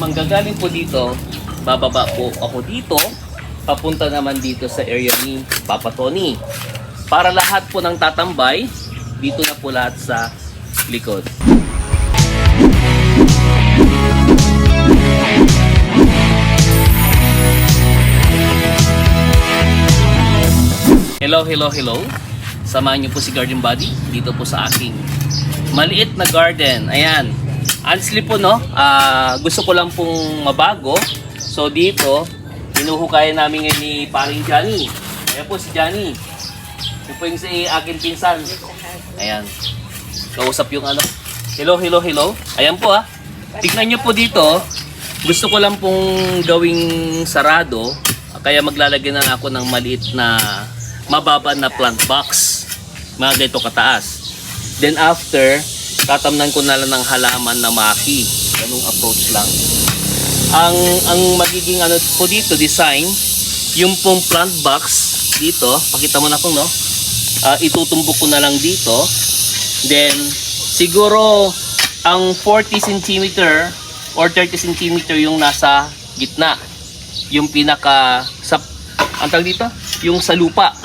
manggagaling po dito, bababa po ako dito, papunta naman dito sa area ni Papa Tony. Para lahat po ng tatambay, dito na po lahat sa likod. Hello. Samahan niyo po si Garden Buddy dito po sa aking maliit na garden. Ayan. Honestly po no, gusto ko lang pong mabago. So dito, hinuhukayan namin ngayon ni paring Johnny. Ayan po si Johnny. Ito po yung si aking pinsan. Ayan. Kausap yung ano. Hello. Ayan po Tignan nyo po dito. Gusto ko lang pong gawing sarado. Kaya maglalagay na ako ng maliit na mababa na plant box. Mga ganito kataas. Then after, tatamnan ko na lang ng halaman na maki. Ganung approach lang. Ang magiging ano po dito, design, yung pong plant box dito, pakita mo na kung no, itutumbok ko na lang dito. Then, siguro, ang 40 cm or 30 cm yung nasa gitna. Yung pinaka, ang tawag dito, yung sa lupa.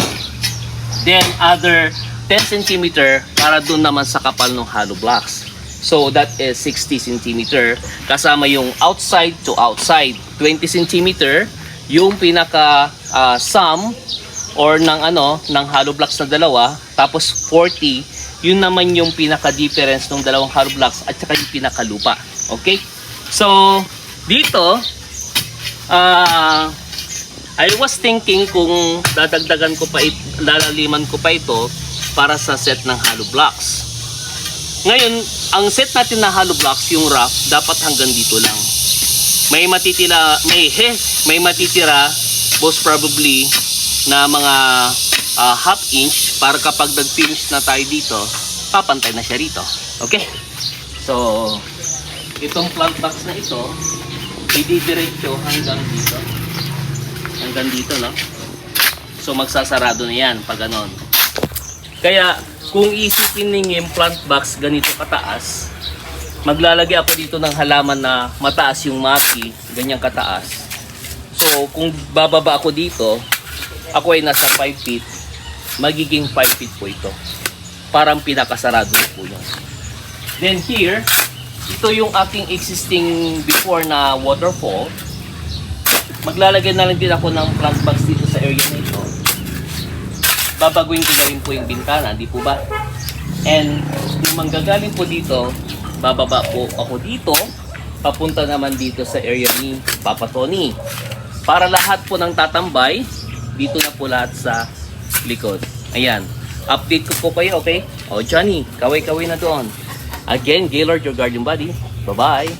Then, other 10 cm para doon naman sa kapal ng hollow blocks. So, that is 60 cm. Kasama yung outside to outside. 20 cm yung pinaka sum or ng hollow blocks na dalawa. Tapos 40, yun naman yung pinaka difference ng dalawang hollow blocks at saka yung pinaka lupa. Okay? So, dito, I was thinking kung dadagdagan ko pa lalaliman ko pa ito para sa set ng hollow blocks. Ngayon, ang set natin na hollow blocks, yung rough, dapat hanggang dito lang. May matitira most probably na mga half inch para kapag nag-finish na tayo dito, papantay na siya rito. Okay? So, itong plant box na ito, ididiretso hanggang dito. Hanggang dito, no? So, magsasarado na yan pag ganon. Kaya, kung isipin ninyo yung plant box ganito kataas, maglalagay ako dito ng halaman na mataas yung maki, ganyang kataas. So, kung bababa ako dito, ako ay nasa 5 feet, magiging 5 feet po ito. Parang pinakasarado po yun. Then here, ito yung aking existing before na waterfall. Maglalagay na lang din ako ng plant box dito sa area na ito. Babaguhin ko na rin po yung bintana, di po ba? And yung manggagaling po dito, bababa po ako dito, papunta naman dito sa area ni Papa Tony. Para lahat po ng tatambay, dito na po lahat sa likod. Ayan. Update ko po kayo, okay? O Johnny, kaway-kaway na doon. Again, Gaylord, your Garden Buddy. Bye-bye.